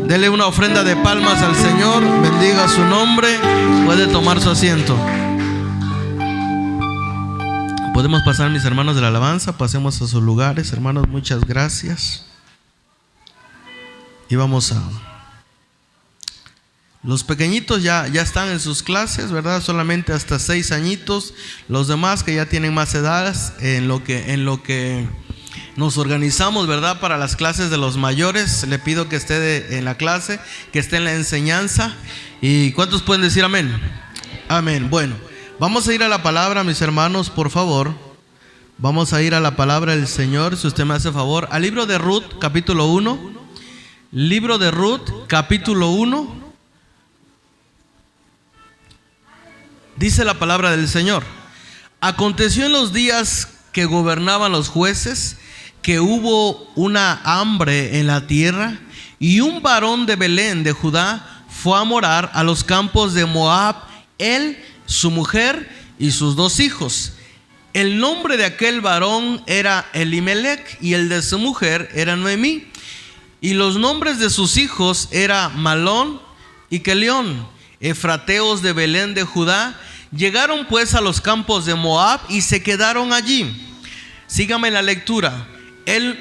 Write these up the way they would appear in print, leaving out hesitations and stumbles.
Dele una ofrenda de palmas al Señor. Bendiga su nombre. Puede tomar su asiento. Podemos pasar, mis hermanos de la alabanza. Pasemos a sus lugares, hermanos. Muchas gracias. Y vamos a... Los pequeñitos ya están en sus clases, ¿verdad? Solamente hasta 6 añitos. Los demás que ya tienen más edad, en lo que nos organizamos, ¿verdad? Para las clases de los mayores, le pido que esté en la clase, que esté en la enseñanza. ¿Y cuántos pueden decir amén? Amén. Bueno, vamos a ir a la palabra, mis hermanos, por favor. Vamos a ir a la palabra del Señor, si usted me hace favor, al libro de Ruth, capítulo 1. Libro de Ruth, capítulo 1. Dice la palabra del Señor: aconteció en los días que gobernaban los jueces, que hubo una hambre en la tierra, y un varón de Belén de Judá fue a morar a los campos de Moab, él, su mujer y sus 2 hijos. El nombre de aquel varón era Elimelech, y el de su mujer era Noemí. Y los nombres de sus hijos era Malón y Kelión, efrateos de Belén de Judá. Llegaron pues a los campos de Moab y se quedaron allí. Sígame la lectura.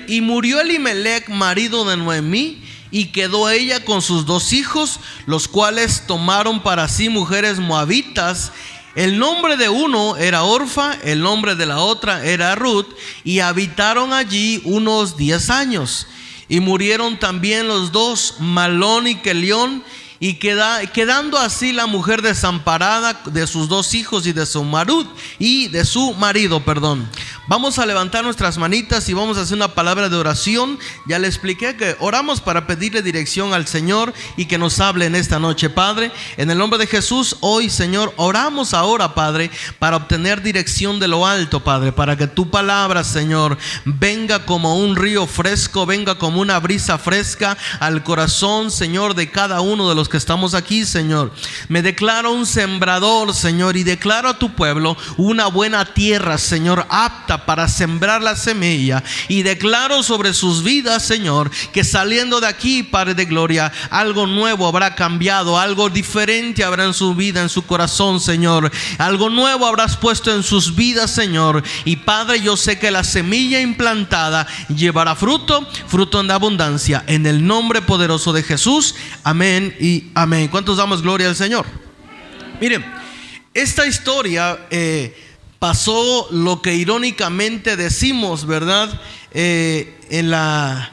Y murió Elimelech, marido de Noemí, y quedó ella con sus 2 hijos, los cuales tomaron para sí mujeres moabitas. El nombre de uno era Orfa, el nombre de la otra era Ruth, y habitaron allí unos 10 años. Y murieron también los 2, Malón y Kelión, y quedando así la mujer desamparada de sus 2 hijos y de su marido. Vamos a levantar nuestras manitas y vamos a hacer una palabra de oración. Ya le expliqué que oramos para pedirle dirección al Señor y que nos hable en esta noche. Padre, en el nombre de Jesús, hoy, Señor, oramos ahora, Padre, para obtener dirección de lo alto, Padre, para que tu palabra, Señor, venga como un río fresco, venga como una brisa fresca al corazón, Señor, de cada uno de los que estamos aquí, Señor. Me declaro un sembrador, Señor, y declaro a tu pueblo una buena tierra, Señor, apta para sembrar la semilla. Y declaro sobre sus vidas, Señor, que saliendo de aquí, Padre de gloria, algo nuevo habrá cambiado, algo diferente habrá en su vida, en su corazón, Señor. Algo nuevo habrás puesto en sus vidas, Señor. Y Padre, yo sé que la semilla implantada llevará fruto en abundancia. En el nombre poderoso de Jesús, amén y amén. ¿Cuántos damos gloria al Señor? Miren, esta historia pasó lo que irónicamente decimos, ¿verdad? En la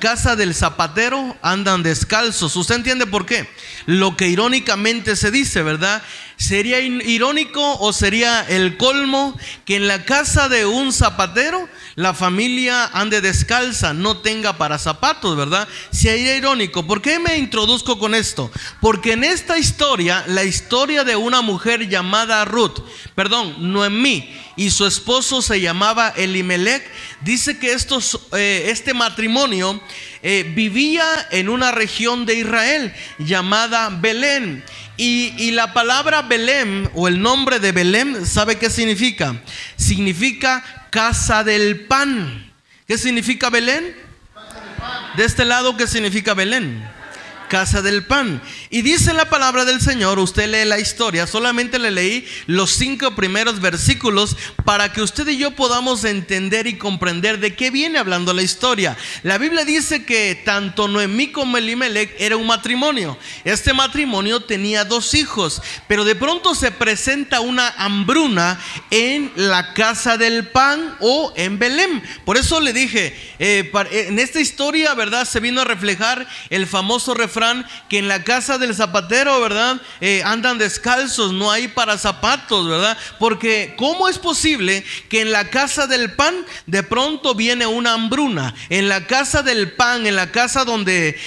casa del zapatero andan descalzos. ¿Usted entiende por qué? Lo que irónicamente se dice, ¿verdad? ¿Sería irónico o sería el colmo que en la casa de un zapatero la familia ande descalza, no tenga para zapatos, ¿verdad? Sería irónico. ¿Por qué me introduzco con esto? Porque en esta historia, la historia de una mujer llamada Noemí, y su esposo se llamaba Elimelech, dice que este matrimonio vivía en una región de Israel llamada Belén. Y la palabra Belén, o el nombre de Belén, ¿sabe qué significa? Significa casa del pan. ¿Qué significa Belén? De este lado, ¿qué significa Belén? Casa del pan. Y dice la palabra del Señor, usted lee la historia, solamente le leí los 5 primeros versículos para que usted y yo podamos entender y comprender de qué viene hablando la historia. La Biblia dice que tanto Noemí como Elimelech era un matrimonio. Este matrimonio tenía 2 hijos, pero de pronto se presenta una hambruna en la casa del pan o en Belén. Por eso le dije, en esta historia, ¿verdad?, se vino a reflejar el famoso refrán que en la casa del zapatero, ¿verdad?, andan descalzos, no hay para zapatos, ¿verdad? Porque ¿cómo es posible que en la casa del pan de pronto viene una hambruna? En la casa del pan, en la casa donde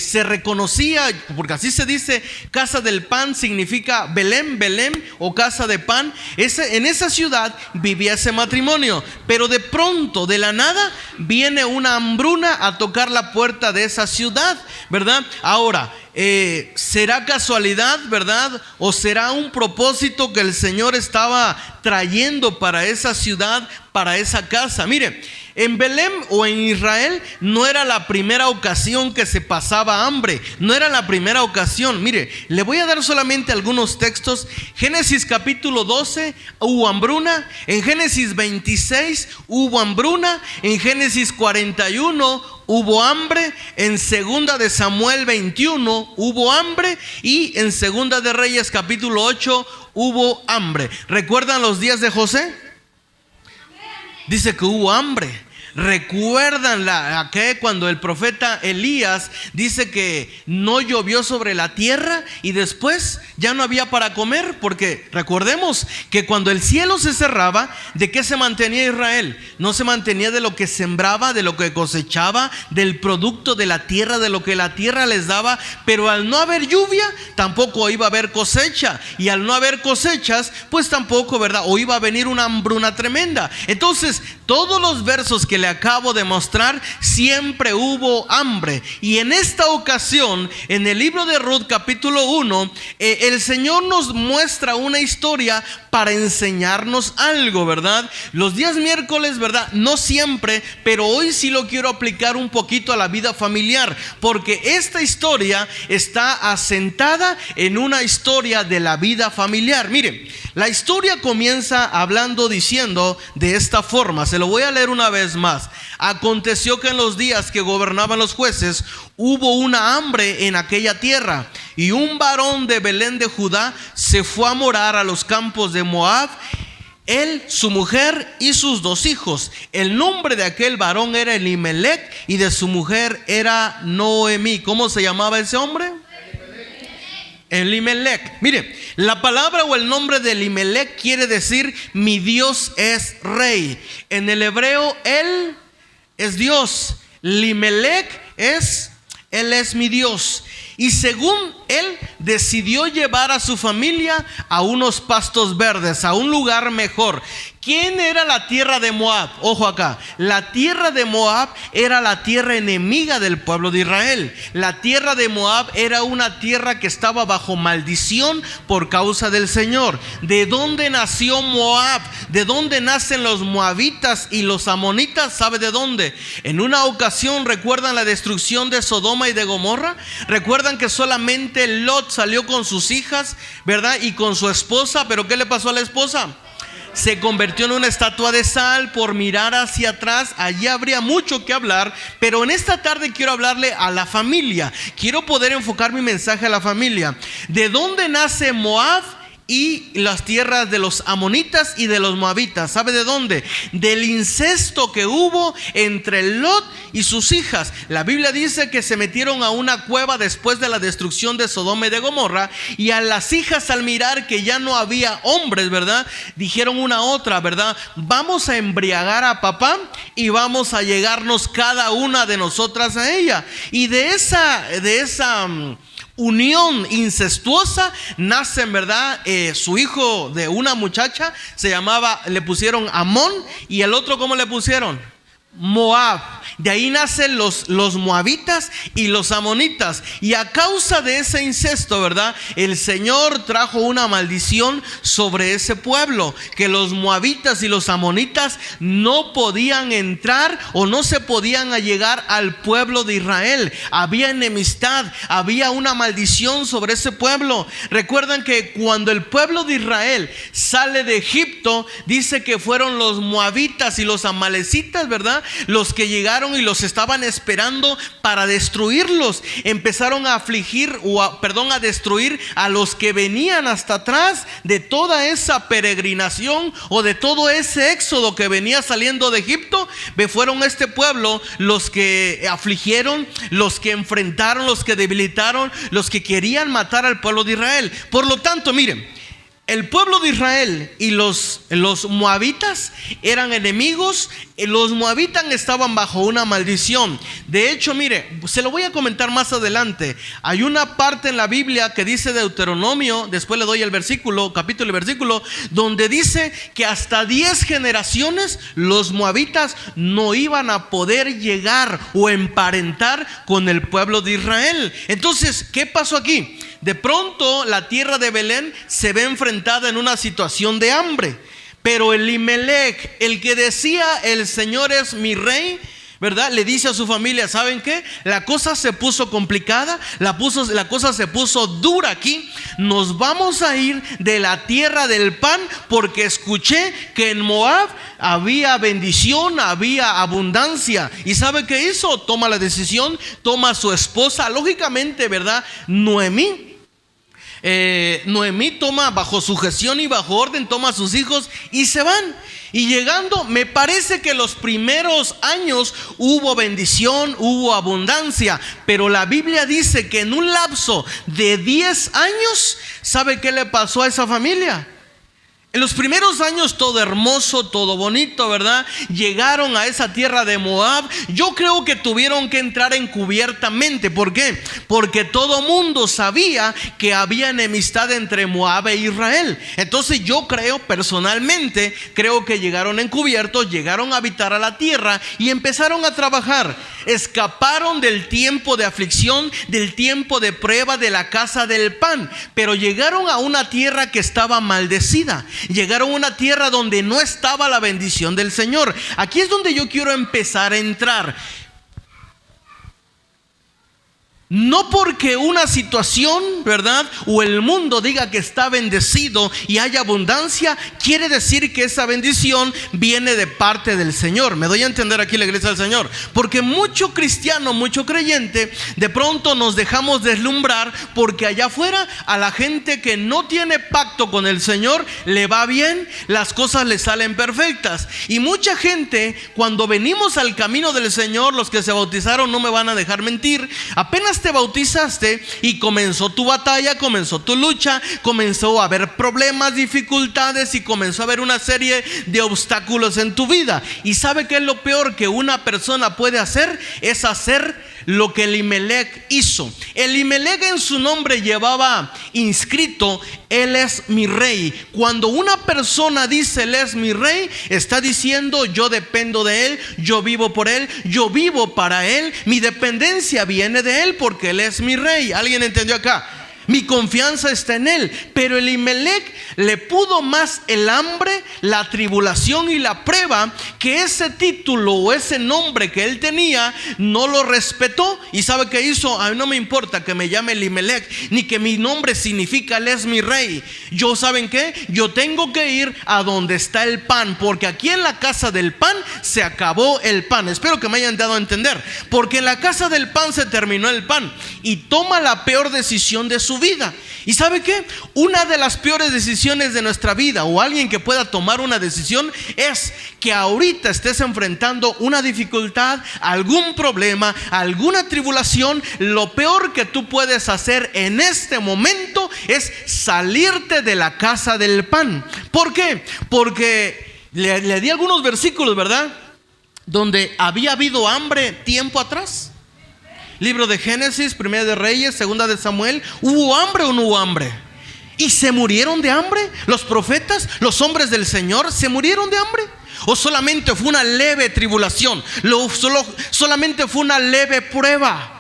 se reconocía, porque así se dice, casa del pan significa Belén o casa de pan. En esa ciudad vivía ese matrimonio, pero de pronto, de la nada, viene una hambruna a tocar la puerta de esa ciudad, ¿verdad? ¿verdad? Ahora, ¿será casualidad, verdad? ¿O será un propósito que el Señor estaba trayendo para esa ciudad, para esa casa? Mire, en Belén o en Israel no era la primera ocasión que se pasaba hambre, no era la primera ocasión. Mire, le voy a dar solamente algunos textos. Génesis capítulo 12 hubo hambruna, en Génesis 26 hubo hambruna, en Génesis 41 hubo hambre, en Segunda de Samuel 21 hubo hambre y en Segunda de Reyes capítulo 8 hubo hambre. ¿Recuerdan los días de José? Dice que hubo hambre. ¿Recuerdan que cuando el profeta Elías dice que no llovió sobre la tierra y después ya no había para comer? Porque recordemos que cuando el cielo se cerraba, ¿de qué se mantenía Israel? No se mantenía de lo que sembraba, de lo que cosechaba, del producto de la tierra, de lo que la tierra les daba. Pero al no haber lluvia, tampoco iba a haber cosecha. Y al no haber cosechas, pues tampoco, ¿verdad? O iba a venir una hambruna tremenda. Entonces, todos los versos que le acabo de mostrar, siempre hubo hambre. Y en esta ocasión, en el libro de Ruth capítulo 1, el Señor nos muestra una historia para enseñarnos algo, ¿verdad? Los días miércoles, ¿verdad? No siempre, pero hoy sí lo quiero aplicar un poquito a la vida familiar, porque esta historia está asentada en una historia de la vida familiar. Miren, la historia comienza hablando, diciendo de esta forma. Se lo voy a leer una vez más. Aconteció que en los días que gobernaban los jueces, hubo una hambre en aquella tierra, y un varón de Belén de Judá se fue a morar a los campos de Moab, él, su mujer y sus 2 hijos. El nombre de aquel varón era Elimelech y de su mujer era Noemí. ¿Cómo se llamaba ese hombre? Elimelech. Mire, la palabra o el nombre de Elimelech quiere decir mi Dios es rey. En el hebreo, él es Dios. Elimelech es, él es mi Dios. Y según él decidió llevar a su familia a unos pastos verdes, a un lugar mejor. ¿Quién era la tierra de Moab? Ojo acá, la tierra de Moab era la tierra enemiga del pueblo de Israel. La tierra de Moab era una tierra que estaba bajo maldición por causa del Señor. ¿De dónde nació Moab? ¿De dónde nacen los moabitas y los amonitas? ¿Sabe de dónde? En una ocasión, ¿recuerdan la destrucción de Sodoma y de Gomorra? ¿Recuerdan que solamente Lot salió con sus hijas, verdad? Y con su esposa, pero ¿qué le pasó a la esposa? Se convirtió en una estatua de sal por mirar hacia atrás. Allí habría mucho que hablar, pero en esta tarde quiero hablarle a la familia. Quiero poder enfocar mi mensaje a la familia. ¿De dónde nace Moab y las tierras de los amonitas y de los moabitas? ¿Sabe de dónde? Del incesto que hubo entre Lot y sus hijas. La Biblia dice que se metieron a una cueva después de la destrucción de Sodoma y de Gomorra, y a las hijas, al mirar que ya no había hombres, ¿verdad?, dijeron una a otra, ¿verdad?, vamos a embriagar a papá y vamos a llegarnos cada una de nosotras a ella. Y de esa unión incestuosa nace, en verdad, su hijo de una muchacha, le pusieron Amón, y el otro, ¿cómo le pusieron? Moab. De ahí nacen los moabitas y los amonitas. Y a causa de ese incesto, ¿verdad?, el Señor trajo una maldición sobre ese pueblo, que los moabitas y los amonitas no podían entrar o no se podían allegar al pueblo de Israel. Había enemistad, había una maldición sobre ese pueblo. Recuerdan que cuando el pueblo de Israel sale de Egipto, dice que fueron los moabitas y los amalecitas, ¿verdad?, los que llegaron y los estaban esperando para destruirlos. Empezaron a a destruir a los que venían hasta atrás de toda esa peregrinación o de todo ese éxodo que venía saliendo de Egipto. Fueron este pueblo los que afligieron, los que enfrentaron, los que debilitaron, los que querían matar al pueblo de Israel. Por lo tanto, miren, El pueblo de Israel y los moabitas eran enemigos. Los moabitas estaban bajo una maldición. De hecho, mire, se lo voy a comentar más adelante. Hay una parte en la Biblia que dice Deuteronomio, después le doy el versículo, capítulo y versículo, donde dice que hasta 10 generaciones los moabitas no iban a poder llegar o emparentar con el pueblo de Israel. Entonces, ¿qué pasó aquí? De pronto la tierra de Belén se ve enfrentada en una situación de hambre. Pero Elimelech, el que decía el Señor es mi rey, ¿verdad? Le dice a su familia, ¿saben qué? La cosa se puso complicada, la cosa se puso dura aquí. Nos vamos a ir de la tierra del pan porque escuché que en Moab había bendición, había abundancia. ¿Y sabe qué hizo? Toma la decisión, toma a su esposa, lógicamente, ¿verdad? Noemí toma bajo sujeción y bajo orden, toma a sus hijos y se van. Y llegando, me parece que los primeros años hubo bendición, hubo abundancia, pero la Biblia dice que en un lapso de 10 años, ¿sabe qué le pasó a esa familia? En los primeros años todo hermoso, todo bonito, ¿verdad? Llegaron a esa tierra de Moab. Yo creo que tuvieron que entrar encubiertamente. ¿Por qué? Porque todo mundo sabía que había enemistad entre Moab e Israel. Entonces yo personalmente creo que llegaron encubiertos, llegaron a habitar a la tierra y empezaron a trabajar. Escaparon del tiempo de aflicción, del tiempo de prueba de la casa del pan, pero llegaron a una tierra que estaba maldecida. Llegaron a una tierra donde no estaba la bendición del Señor. Aquí es donde yo quiero empezar a entrar. No porque una situación, ¿verdad?, o el mundo diga que está bendecido y hay abundancia, quiere decir que esa bendición viene de parte del Señor. Me doy a entender aquí la iglesia del Señor. Porque mucho cristiano, mucho creyente, de pronto nos dejamos deslumbrar porque allá afuera a la gente que no tiene pacto con el Señor le va bien, las cosas le salen perfectas. Y mucha gente, cuando venimos al camino del Señor, los que se bautizaron no me van a dejar mentir, apenas te bautizaste y comenzó tu batalla, comenzó tu lucha, comenzó a haber problemas, dificultades y comenzó a haber una serie de obstáculos en tu vida. ¿Y sabe qué es lo peor que una persona puede hacer? Es hacer lo que Elimelech hizo. Elimelech en su nombre llevaba inscrito: Él es mi rey. Cuando una persona dice Él es mi rey, está diciendo: yo dependo de Él, yo vivo por Él, yo vivo para Él, mi dependencia viene de Él porque Él es mi rey. ¿Alguien entendió acá? Mi confianza está en Él. Pero Elimelech le pudo más el hambre, la tribulación y la prueba, que ese título o ese nombre que él tenía no lo respetó. ¿Y sabe qué hizo? A mí no me importa que me llame Elimelech, ni que mi nombre significa Él es mi rey. Yo, ¿saben qué? Yo tengo que ir a donde está el pan, porque aquí en la casa del pan se acabó el pan. Espero que me hayan dado a entender. Porque en la casa del pan se terminó el pan. Y toma la peor decisión de su vida. ¿Y sabe qué? Una de las peores decisiones de nuestra vida, o alguien que pueda tomar una decisión, es que ahorita estés enfrentando una dificultad, algún problema, alguna tribulación. Lo peor que tú puedes hacer en este momento es salirte de la casa del pan. ¿Por qué? Porque le di algunos versículos, ¿verdad?, donde había habido hambre tiempo atrás. Libro de Génesis, Primera de Reyes, Segunda de Samuel. ¿Hubo hambre o no hubo hambre? ¿Y se murieron de hambre? ¿Los profetas, los hombres del Señor, se murieron de hambre? ¿O solamente fue una leve tribulación? ¿Solamente fue una leve prueba?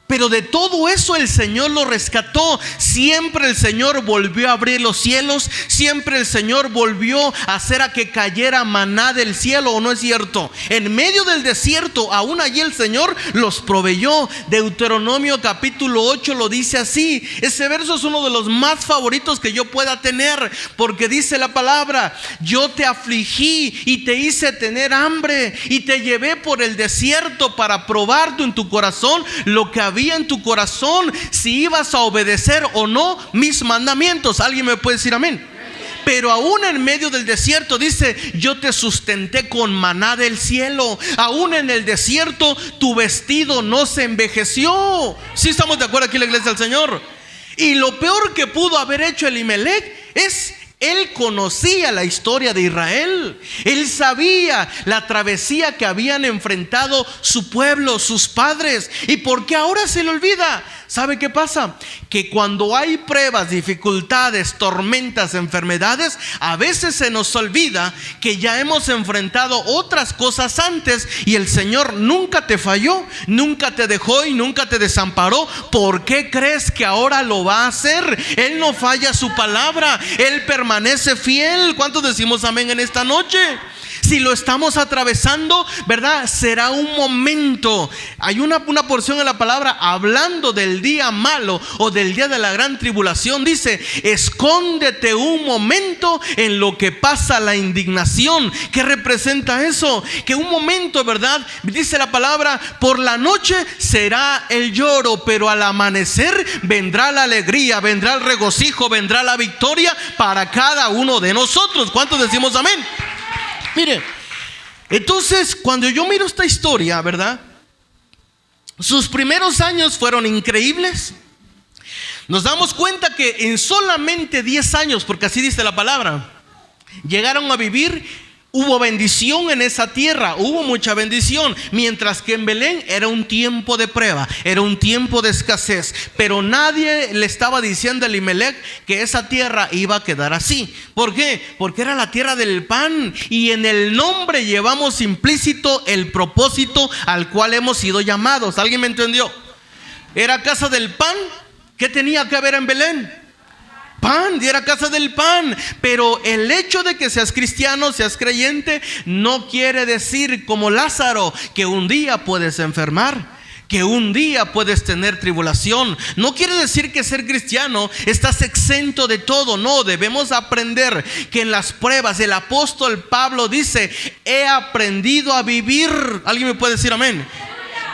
Pero de todo eso el Señor lo rescató. Siempre el Señor volvió a abrir los cielos. Siempre el Señor volvió a hacer a que cayera maná del cielo, ¿o no es cierto? En medio del desierto, aún allí el Señor los proveyó. Deuteronomio capítulo 8 lo dice así. Ese verso es uno de los más favoritos que yo pueda tener, porque dice la palabra: yo te afligí y te hice tener hambre y te llevé por el desierto para probarte en tu corazón lo que había en tu corazón, si ibas a obedecer o no mis mandamientos. ¿Alguien me puede decir amén? Pero aún en medio del desierto dice: yo te sustenté con maná del cielo. Aún en el desierto tu vestido no se envejeció. ¿Sí estamos de acuerdo aquí en la iglesia del Señor? Y lo peor que pudo haber hecho Elimelech es Él conocía la historia de Israel. Él sabía la travesía que habían enfrentado su pueblo, sus padres. ¿Y por qué ahora se le olvida? ¿Sabe qué pasa? Que cuando hay pruebas, dificultades, tormentas, enfermedades, a veces se nos olvida que ya hemos enfrentado otras cosas antes y el Señor nunca te falló, nunca te dejó y nunca te desamparó. ¿Por qué crees que ahora lo va a hacer? Él no falla a su palabra, Él permanece fiel. ¿Cuántos decimos amén en esta noche? Si lo estamos atravesando, ¿verdad? Será un momento. Hay una porción en la palabra hablando del día malo o del día de la gran tribulación. Dice: escóndete un momento en lo que pasa la indignación. ¿Qué representa eso? Que un momento, ¿verdad? Dice la palabra: por la noche será el lloro, pero al amanecer vendrá la alegría, vendrá el regocijo, vendrá la victoria para cada uno de nosotros. ¿Cuántos decimos amén? Mire, entonces cuando yo miro esta historia, ¿verdad? Sus primeros años fueron increíbles. Nos damos cuenta que en solamente 10 años, porque así dice la palabra, llegaron a vivir. Hubo bendición en esa tierra, hubo mucha bendición. Mientras que en Belén era un tiempo de prueba, era un tiempo de escasez. Pero nadie le estaba diciendo a Elimelech que esa tierra iba a quedar así. ¿Por qué? Porque era la tierra del pan. Y en el nombre llevamos implícito el propósito al cual hemos sido llamados. ¿Alguien me entendió? Era casa del pan. ¿Qué tenía que haber en Belén? Pan, y era casa del pan. Pero el hecho de que seas cristiano, seas creyente, no quiere decir, como Lázaro, que un día puedes enfermar, que un día puedes tener tribulación. No quiere decir que ser cristiano estás exento de todo. No, debemos aprender que en las pruebas, el apóstol Pablo dice: he aprendido a vivir. ¿Alguien me puede decir amén?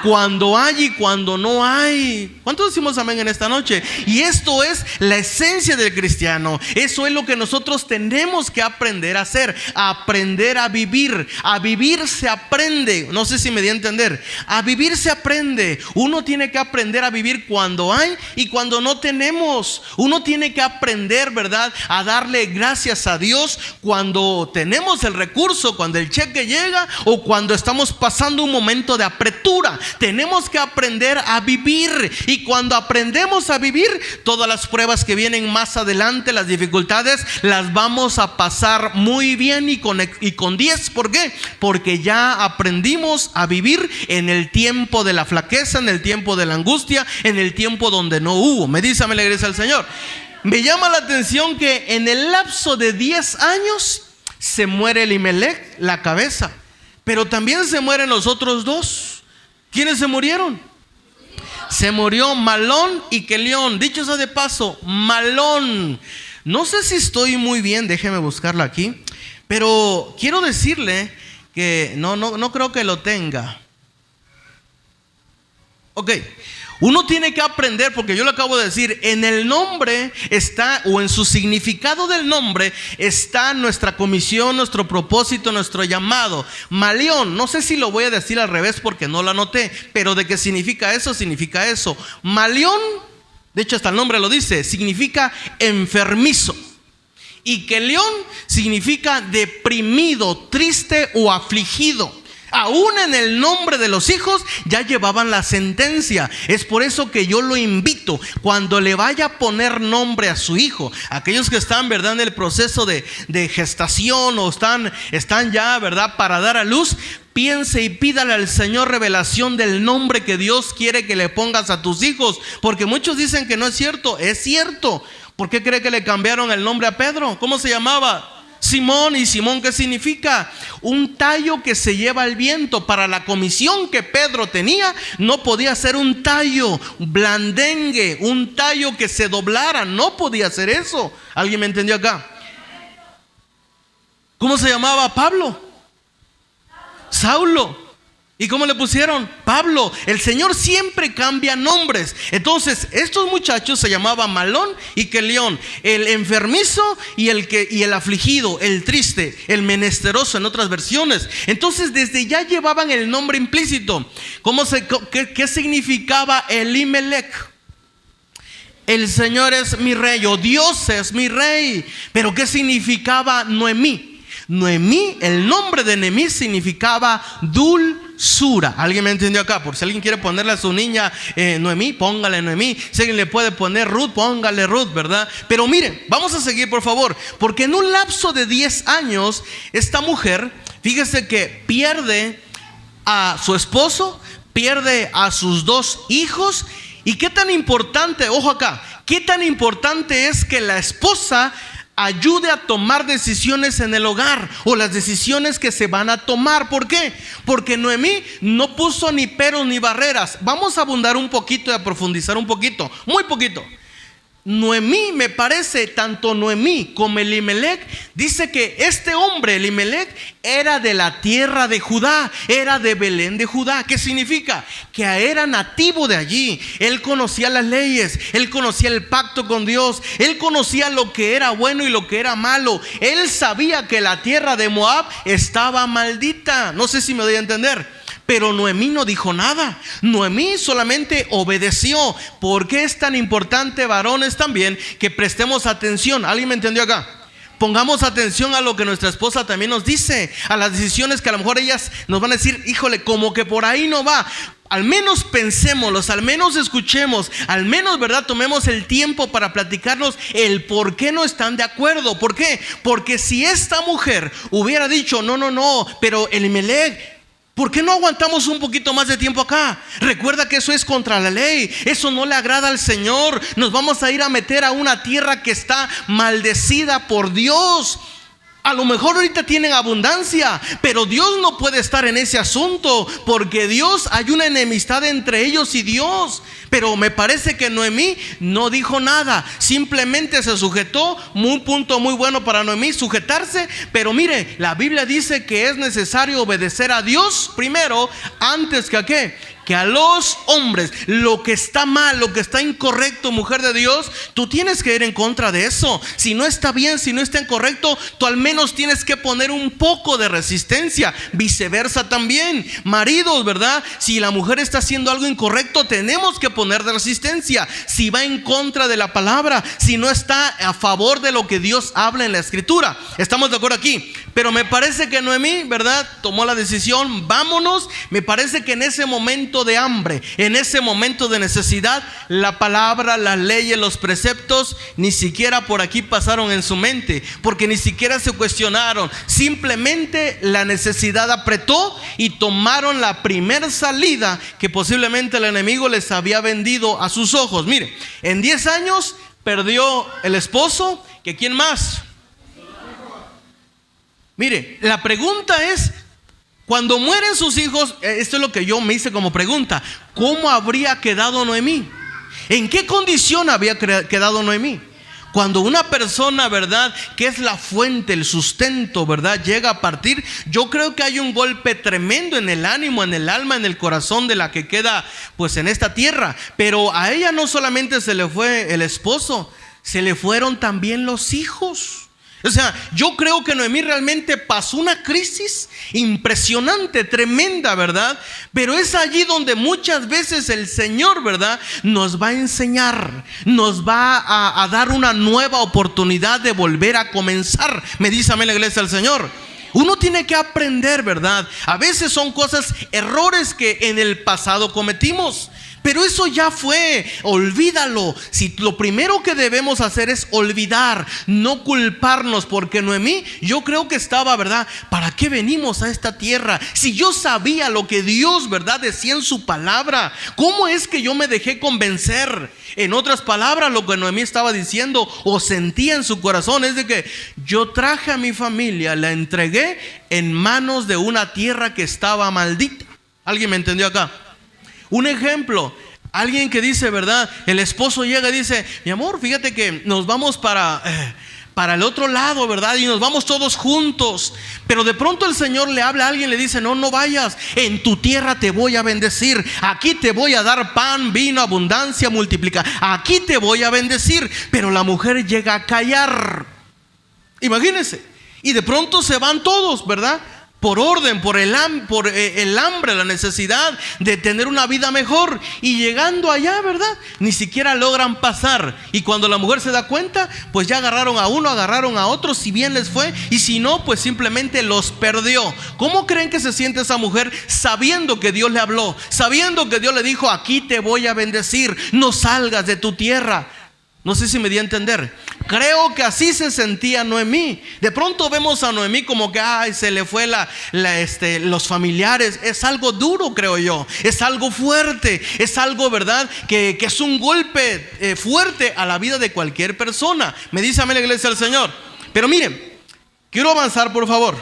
Cuando hay y cuando no hay. ¿Cuántos decimos amén en esta noche? Y esto es la esencia del cristiano. Eso es lo que nosotros tenemos que aprender a hacer. Aprender a vivir. A vivir se aprende. No sé si me di a entender. A vivir se aprende. Uno tiene que aprender a vivir cuando hay y cuando no tenemos. Uno tiene que aprender, ¿verdad?, a darle gracias a Dios cuando tenemos el recurso, cuando el cheque llega o cuando estamos pasando un momento de apretura. Tenemos que aprender a vivir. Y cuando aprendemos a vivir, todas las pruebas que vienen más adelante, las dificultades, las vamos a pasar muy bien y con 10. ¿Por qué? Porque ya aprendimos a vivir en el tiempo de la flaqueza, en el tiempo de la angustia, en el tiempo donde no hubo. Me dice, me le agradece al Señor. Me llama la atención que en el lapso de 10 años se muere Elimelech, la cabeza, pero también se mueren los otros dos. ¿Quiénes se murieron? Se murió Malón y Kelión. Dicho sea de paso, Malón, no sé si estoy muy bien, déjeme buscarla aquí, pero quiero decirle que no creo que lo tenga. Ok, uno tiene que aprender, porque yo lo acabo de decir, en el nombre está, o en su significado del nombre está nuestra comisión, nuestro propósito, nuestro llamado. Malión, no sé si lo voy a decir al revés porque no lo anoté, pero de qué significa eso, significa eso. Malión, de hecho hasta el nombre lo dice, significa enfermizo. Y Kelión significa deprimido, triste o afligido. Aún en el nombre de los hijos ya llevaban la sentencia. Es por eso que yo lo invito, cuando le vaya a poner nombre a su hijo, aquellos que están, ¿verdad?, en el proceso de gestación o están ya, ¿verdad?, para dar a luz, piense y pídale al Señor revelación del nombre que Dios quiere que le pongas a tus hijos. Porque muchos dicen que no es cierto. Es cierto. ¿Por qué cree que le cambiaron el nombre a Pedro? ¿Cómo se llamaba? Simón. ¿Y Simón qué significa? Un tallo que se lleva al viento. Para la comisión que Pedro tenía, no podía ser un tallo blandengue, un tallo que se doblara. No podía ser eso. ¿Alguien me entendió acá? ¿Cómo se llamaba Pablo? Saulo. ¿Y cómo le pusieron? Pablo. El Señor siempre cambia nombres. Entonces estos muchachos se llamaban Malón y Kelión, el enfermizo y el afligido, el triste, el menesteroso en otras versiones. Entonces desde ya llevaban el nombre implícito. ¿Qué significaba Elimelech? el Señor es mi rey, o Dios es mi rey. Pero ¿qué significaba Noemí? Noemí, el nombre de Noemí significaba dulzura. ¿Alguien me entendió acá? Por si alguien quiere ponerle a su niña Noemí, póngale Noemí. Si alguien le puede poner Ruth, póngale Ruth, ¿verdad? Pero miren, vamos a seguir por favor, porque en un lapso de 10 años, esta mujer, fíjese que pierde a su esposo, pierde a sus 2 hijos. Y qué tan importante, ojo acá, qué tan importante es que la esposa ayude a tomar decisiones en el hogar, o las decisiones que se van a tomar. ¿Por qué? Porque Noemí no puso ni peros ni barreras. Vamos a abundar un poquito y a profundizar un poquito, muy poquito. Noemí, me parece, tanto Noemí como Elimelec, dice que este hombre, Elimelec, era de la tierra de Judá, era de Belén de Judá. ¿Qué significa? Que era nativo de allí. Él conocía las leyes, él conocía el pacto con Dios, él conocía lo que era bueno y lo que era malo. Él sabía que la tierra de Moab estaba maldita. No sé si me doy a entender. Pero Noemí no dijo nada. Noemí solamente obedeció. ¿Por qué es tan importante, varones, también, que prestemos atención? ¿Alguien me entendió acá? Pongamos atención a lo que nuestra esposa también nos dice, a las decisiones que a lo mejor ellas nos van a decir, híjole, como que por ahí no va. Al menos pensémoslos, al menos escuchemos, al menos, ¿verdad?, tomemos el tiempo para platicarnos el por qué no están de acuerdo. ¿Por qué? Porque si esta mujer hubiera dicho, no, pero Elimelec, ¿por qué no aguantamos un poquito más de tiempo acá? Recuerda que eso es contra la ley, eso no le agrada al Señor. Nos vamos a ir a meter a una tierra que está maldecida por Dios. A lo mejor ahorita tienen abundancia, pero Dios no puede estar en ese asunto, porque Dios, hay una enemistad entre ellos y Dios. Pero me parece que Noemí no dijo nada, simplemente se sujetó. Un punto muy bueno para Noemí, sujetarse. Pero mire, la Biblia dice que es necesario obedecer a Dios primero, antes que a ¿qué? Que a los hombres. Lo que está mal, lo que está incorrecto, mujer de Dios, tú tienes que ir en contra de eso. Si no está bien, si no está incorrecto, tú al menos tienes que poner un poco de resistencia. Viceversa también, maridos, ¿verdad? Si la mujer está haciendo algo incorrecto, tenemos que poner de resistencia. Si va en contra de la palabra, si no está a favor de lo que Dios habla en la escritura. ¿Estamos de acuerdo aquí? Pero me parece que Noemí, ¿verdad?, tomó la decisión, vámonos. Me parece que en ese momento de hambre, en ese momento de necesidad, la palabra, las leyes, los preceptos ni siquiera por aquí pasaron en su mente, porque ni siquiera se cuestionaron. Simplemente la necesidad apretó y tomaron la primera salida que posiblemente el enemigo les había vendido a sus ojos. Mire, en 10 años perdió el esposo, ¿que quién más? Mire, la pregunta es, cuando mueren sus hijos, esto es lo que yo me hice como pregunta, ¿cómo habría quedado Noemí? ¿En qué condición había quedado Noemí? Cuando una persona, ¿verdad?, que es la fuente, el sustento, ¿verdad?, llega a partir, yo creo que hay un golpe tremendo en el ánimo, en el alma, en el corazón de la que queda pues en esta tierra. Pero a ella no solamente se le fue el esposo, se le fueron también los hijos. O sea, yo creo que Noemí realmente pasó una crisis impresionante, tremenda, ¿verdad? Pero es allí donde muchas veces el Señor, ¿verdad?, nos va a enseñar, nos va a dar una nueva oportunidad de volver a comenzar. Me dice amén la iglesia del Señor. Uno tiene que aprender, ¿verdad? A veces son cosas, errores que en el pasado cometimos, pero eso ya fue, olvídalo. Si lo primero que debemos hacer es olvidar, no culparnos, porque Noemí, yo creo que estaba, ¿verdad?, ¿para qué venimos a esta tierra? Si yo sabía lo que Dios, ¿verdad?, decía en su palabra, ¿cómo es que yo me dejé convencer? En otras palabras, lo que Noemí estaba diciendo o sentía en su corazón es de que yo traje a mi familia, la entregué en manos de una tierra que estaba maldita. ¿Alguien me entendió acá? Un ejemplo, alguien que dice, ¿verdad?, el esposo llega y dice, mi amor, fíjate que nos vamos para el otro lado, ¿verdad?, y nos vamos todos juntos. Pero de pronto el Señor le habla a alguien, le dice, no vayas, en tu tierra te voy a bendecir, aquí te voy a dar pan, vino, abundancia, multiplicar, aquí te voy a bendecir. Pero la mujer llega a callar, imagínense, y de pronto se van todos, ¿verdad?, por orden, por el hambre, la necesidad de tener una vida mejor. Y llegando allá, ¿verdad?, ni siquiera logran pasar. Y cuando la mujer se da cuenta, pues ya agarraron a uno, agarraron a otro, si bien les fue, y si no, pues simplemente los perdió. ¿Cómo creen que se siente esa mujer sabiendo que Dios le habló, sabiendo que Dios le dijo: aquí te voy a bendecir, no salgas de tu tierra? No sé si me di a entender. Creo que así se sentía Noemí. De pronto vemos a Noemí como que se le fue los familiares. Es algo duro, creo yo. Es algo fuerte. Es algo, ¿verdad?, que es un golpe fuerte a la vida de cualquier persona. Me dice amén la iglesia del Señor. Pero miren, quiero avanzar, por favor.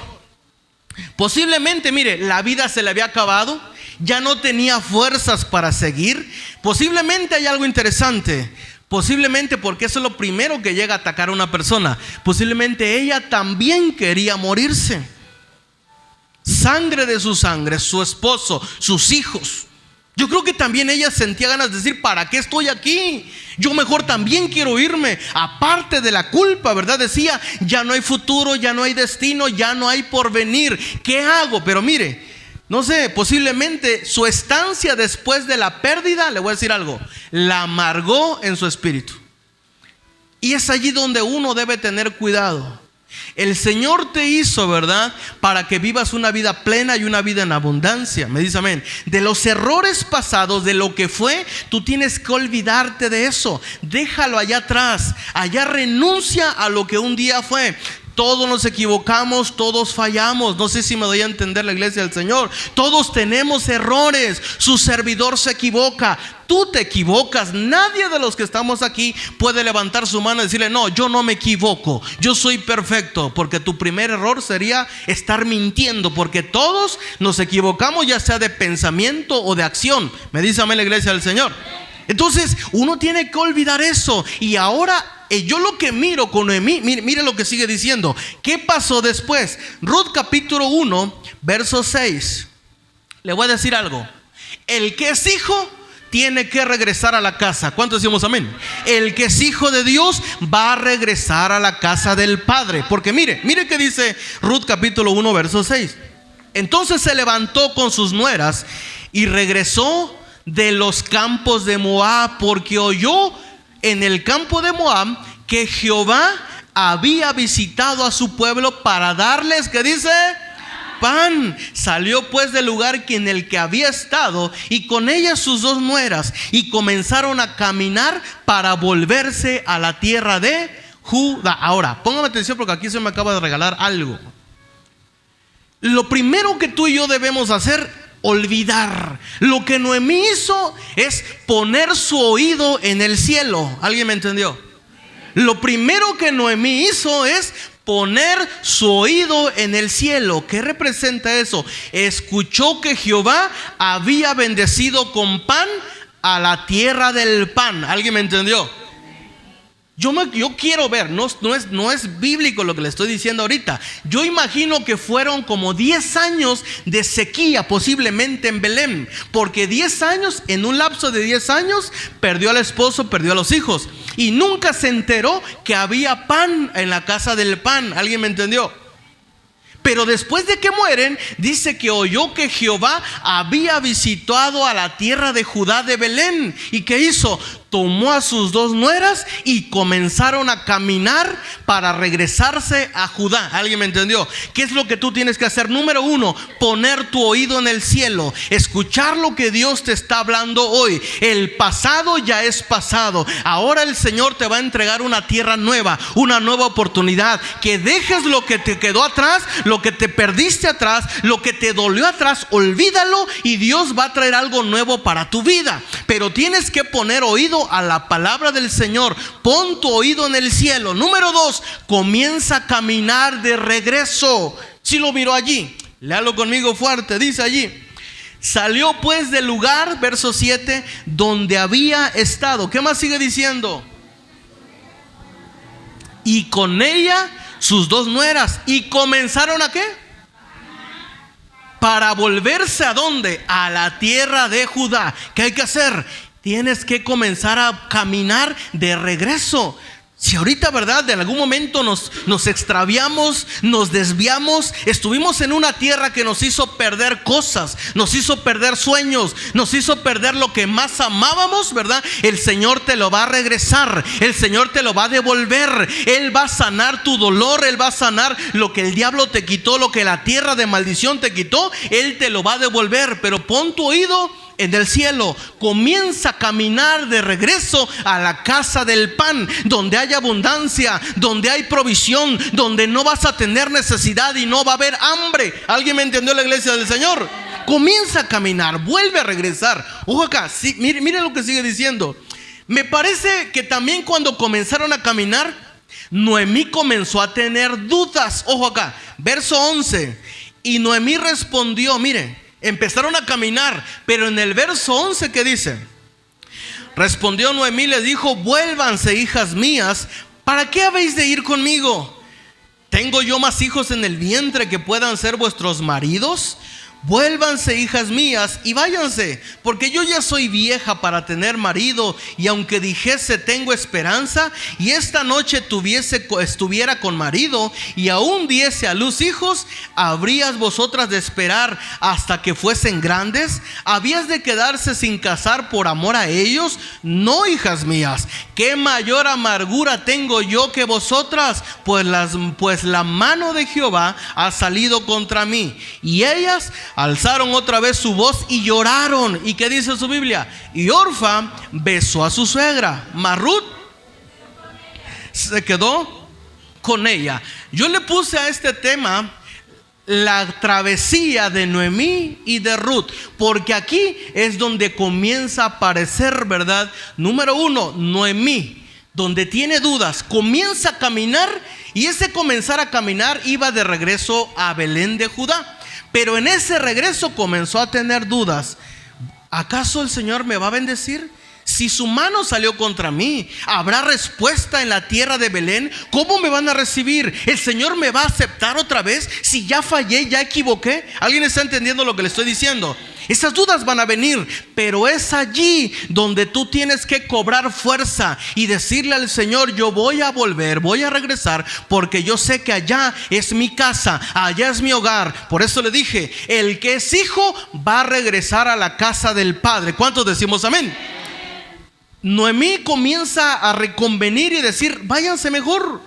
Posiblemente, mire, la vida se le había acabado. Ya no tenía fuerzas para seguir. Posiblemente hay algo interesante. Posiblemente, porque eso es lo primero que llega a atacar a una persona, posiblemente ella también quería morirse. Sangre de su sangre, su esposo, sus hijos. Yo creo que también ella sentía ganas de decir: ¿para qué estoy aquí? Yo mejor también quiero irme. Aparte de la culpa, ¿verdad? Decía: ya no hay futuro, ya no hay destino, ya no hay porvenir. ¿Qué hago? Pero mire, no sé, posiblemente su estancia después de la pérdida, le voy a decir algo, la amargó en su espíritu. Y es allí donde uno debe tener cuidado. El Señor te hizo, ¿verdad?, para que vivas una vida plena y una vida en abundancia. Me dice amén. De los errores pasados, de lo que fue, tú tienes que olvidarte de eso. Déjalo allá atrás. Allá renuncia a lo que un día fue. Todos nos equivocamos, todos fallamos. No sé si me doy a entender la iglesia del Señor. Todos tenemos errores. Su servidor se equivoca. Tú te equivocas. Nadie de los que estamos aquí puede levantar su mano y decirle: no, yo no me equivoco, yo soy perfecto. Porque tu primer error sería estar mintiendo. Porque todos nos equivocamos, ya sea de pensamiento o de acción. Me dice amén la iglesia del Señor. Entonces uno tiene que olvidar eso. Y ahora yo lo que miro con Noemí, mire lo que sigue diciendo. ¿Qué pasó después? Ruth capítulo 1 verso 6. Le voy a decir algo. El que es hijo tiene que regresar a la casa. ¿Cuántos decimos amén? El que es hijo de Dios va a regresar a la casa del Padre. Porque mire que dice Ruth capítulo 1 verso 6. Entonces se levantó con sus nueras y regresó de los campos de Moab, porque oyó en el campo de Moab que Jehová había visitado a su pueblo para darles, ¿qué dice? Pan. Salió pues del lugar en el que había estado, y con ella sus dos nueras, y comenzaron a caminar para volverse a la tierra de Judá. Ahora, póngame atención, porque aquí se me acaba de regalar algo. Lo primero que tú y yo debemos hacer, olvidar. Lo que Noemí hizo es poner su oído en el cielo. ¿Alguien me entendió? Lo primero que Noemí hizo es poner su oído en el cielo. ¿Qué representa eso? Escuchó que Jehová había bendecido con pan a la tierra del pan. ¿Alguien me entendió? Yo quiero ver, no es bíblico lo que le estoy diciendo ahorita. Yo imagino que fueron como 10 años de sequía, posiblemente en Belén. Porque 10 años, en un lapso de 10 años, perdió al esposo, perdió a los hijos. Y nunca se enteró que había pan en la casa del pan. ¿Alguien me entendió? Pero después de que mueren, dice que oyó que Jehová había visitado a la tierra de Judá de Belén. ¿Y qué hizo? Tomó a sus dos nueras y comenzaron a caminar para regresarse a Judá. ¿Alguien me entendió? ¿Qué es lo que tú tienes que hacer? Número 1, poner tu oído en el cielo, escuchar lo que Dios te está hablando hoy. El pasado ya es pasado. Ahora el Señor te va a entregar una tierra nueva, una nueva oportunidad. Que dejes lo que te quedó atrás, lo que te perdiste atrás, lo que te dolió atrás, olvídalo, y Dios va a traer algo nuevo para tu vida. Pero tienes que poner oído a la palabra del Señor. Pon tu oído en el cielo. Número 2, comienza a caminar de regreso. Si lo miró allí, léalo conmigo fuerte. Dice allí: salió pues del lugar, verso 7, donde había estado. ¿Qué más sigue diciendo? Y con ella sus dos nueras. ¿Y comenzaron a qué? Para volverse ¿a dónde? A la tierra de Judá. ¿Qué hay que hacer? Tienes que comenzar a caminar de regreso. Si ahorita, ¿verdad? En algún momento nos extraviamos, nos desviamos, estuvimos en una tierra que nos hizo perder cosas, nos hizo perder sueños, nos hizo perder lo que más amábamos, ¿verdad? El Señor te lo va a regresar, el Señor te lo va a devolver. Él va a sanar tu dolor, Él va a sanar lo que el diablo te quitó, lo que la tierra de maldición te quitó. Él te lo va a devolver, pero pon tu oído en el cielo. Comienza a caminar de regreso a la casa del pan, donde hay abundancia, donde hay provisión, donde no vas a tener necesidad y no va a haber hambre. ¿Alguien me entendió, la iglesia del Señor? Comienza a caminar, vuelve a regresar. Ojo acá, sí, mire lo que sigue diciendo. Me parece que también cuando comenzaron a caminar, Noemí comenzó a tener dudas. Ojo acá, verso 11. Y Noemí respondió, mire, empezaron a caminar, pero en el verso 11, ¿qué dice? Respondió Noemí, le dijo: vuélvanse, hijas mías, ¿para qué habéis de ir conmigo? ¿Tengo yo más hijos en el vientre que puedan ser vuestros maridos? Vuélvanse, hijas mías, y váyanse, porque yo ya soy vieja para tener marido, y aunque dijese tengo esperanza, y esta noche estuviera con marido, y aún diese a luz hijos, ¿habrías vosotras de esperar hasta que fuesen grandes? ¿Habías de quedarse sin casar por amor a ellos? No, hijas mías, ¿qué mayor amargura tengo yo que vosotras? Pues la mano de Jehová ha salido contra mí. Y ellas alzaron otra vez su voz y lloraron. ¿Y qué dice su Biblia? Y Orfa besó a su suegra, mas Ruth se quedó con ella. Yo le puse a este tema la travesía de Noemí y de Ruth, porque aquí es donde comienza a aparecer, ¿verdad? Número uno, Noemí, donde tiene dudas, comienza a caminar, y ese comenzar a caminar iba de regreso a Belén de Judá. Pero en ese regreso comenzó a tener dudas. ¿Acaso el Señor me va a bendecir? Si su mano salió contra mí, ¿habrá respuesta en la tierra de Belén? ¿Cómo me van a recibir? ¿El Señor me va a aceptar otra vez? Si ya fallé, ya equivoqué. ¿Alguien está entendiendo lo que le estoy diciendo? Esas dudas van a venir, pero es allí donde tú tienes que cobrar fuerza y decirle al Señor: yo voy a volver, voy a regresar, porque yo sé que allá es mi casa, allá es mi hogar. Por eso le dije, el que es hijo va a regresar a la casa del Padre. ¿Cuántos decimos amén? Noemí comienza a reconvenir y decir: váyanse mejor.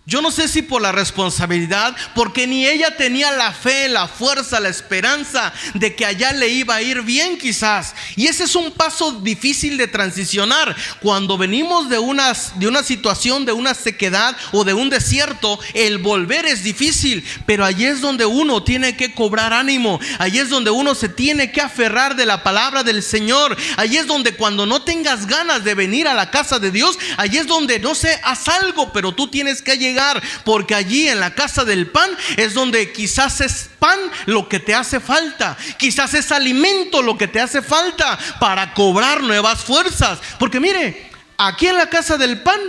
Yo no sé si por la responsabilidad, porque ni ella tenía la fe, la fuerza, la esperanza de que allá le iba a ir bien quizás. Y ese es un paso difícil de transicionar. Cuando venimos de una situación, de una sequedad o de un desierto, el volver es difícil. Pero allí es donde uno tiene que cobrar ánimo. Allí es donde uno se tiene que aferrar de la palabra del Señor. Allí es donde cuando no tengas ganas de venir a la casa de Dios, allí es donde, no sé, haz algo, pero tú tienes que llegar. Porque allí en la casa del pan es donde quizás es pan lo que te hace falta, quizás es alimento lo que te hace falta para cobrar nuevas fuerzas. Porque mire, aquí en la casa del pan,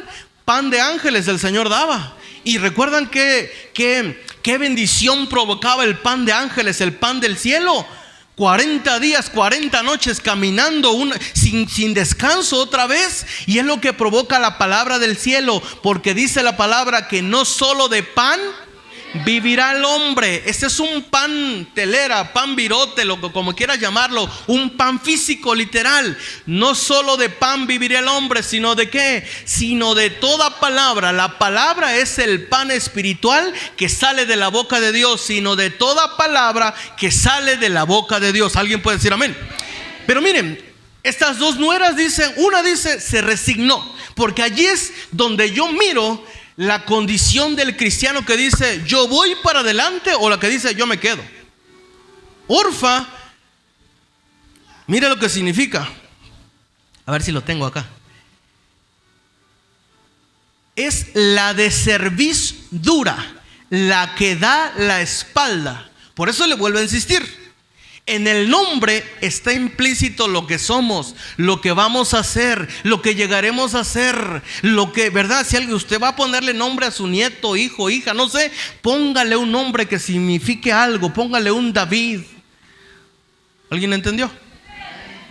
pan de ángeles el Señor daba. Y recuerdan qué bendición provocaba el pan de ángeles, el pan del cielo. 40 días, 40 noches caminando sin descanso otra vez. Y es lo que provoca la palabra del cielo, porque dice la palabra que no solo de pan vivirá el hombre. Este es un pan telera, pan virote, como quieras llamarlo, un pan físico literal. No solo de pan vivirá el hombre, sino de qué, sino de toda palabra. La palabra es el pan espiritual que sale de la boca de Dios, sino de toda palabra que sale de la boca de Dios. ¿Alguien puede decir amén? Pero miren, estas dos nueras dicen, una dice se resignó, porque allí es donde yo miro la condición del cristiano que dice yo voy para adelante, o la que dice yo me quedo. Orfa, mira lo que significa. A ver si lo tengo acá. Es la de cerviz dura, la que da la espalda. Por eso le vuelvo a insistir. En el nombre está implícito lo que somos, lo que vamos a hacer, lo que llegaremos a hacer, lo que, ¿verdad? Si usted va a ponerle nombre a su nieto, hijo, hija, no sé, póngale un nombre que signifique algo, póngale un David. ¿Alguien entendió?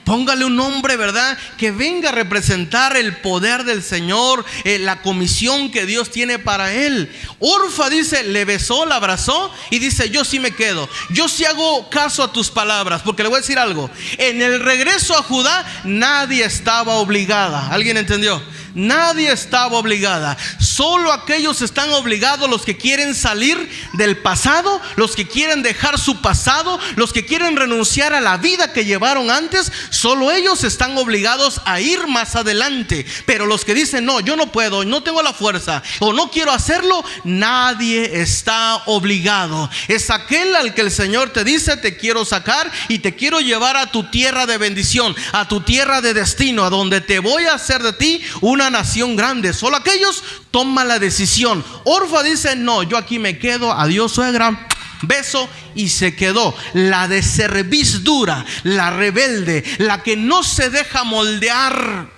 Póngale un nombre, ¿verdad? Que venga a representar el poder del Señor, la comisión que Dios tiene para él. Orfa dice, le besó, la abrazó y dice, yo sí me quedo. Yo sí hago caso a tus palabras, porque le voy a decir algo. En el regreso a Judá, nadie estaba obligada. ¿Alguien entendió? Nadie estaba obligada. Solo aquellos están obligados, los que quieren salir del pasado, los que quieren dejar su pasado, los que quieren renunciar a la vida que llevaron antes. Solo ellos están obligados a ir más adelante. Pero los que dicen, no, yo no puedo, no tengo la fuerza o no quiero hacerlo, nadie está obligado. Es aquel al que el Señor te dice, te quiero sacar y te quiero llevar a tu tierra de bendición, a tu tierra de destino, a donde te voy a hacer de ti una nación grande. Solo aquellos toman la decisión. Orfa dice, no, yo aquí me quedo, adiós suegra, beso, y se quedó. La de cerviz dura, la rebelde, la que no se deja moldear.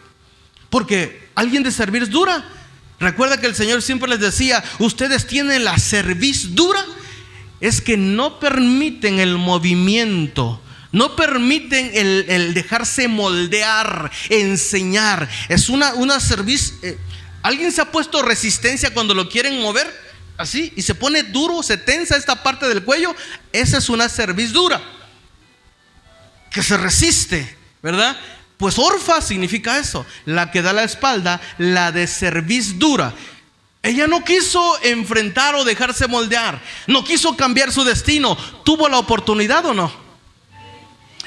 Porque alguien de cerviz dura, recuerda que el Señor siempre les decía, ustedes tienen la cerviz dura, es que no permiten el movimiento, no permiten el dejarse moldear, enseñar. Es una cerviz. ¿Alguien se ha puesto resistencia cuando lo quieren mover? Así, y se pone duro, se tensa esta parte del cuello. Esa es una cerviz dura, que se resiste, ¿verdad? Pues Orfa significa eso, la que da la espalda, la de cerviz dura. Ella no quiso enfrentar o dejarse moldear, no quiso cambiar su destino. ¿Tuvo la oportunidad o no?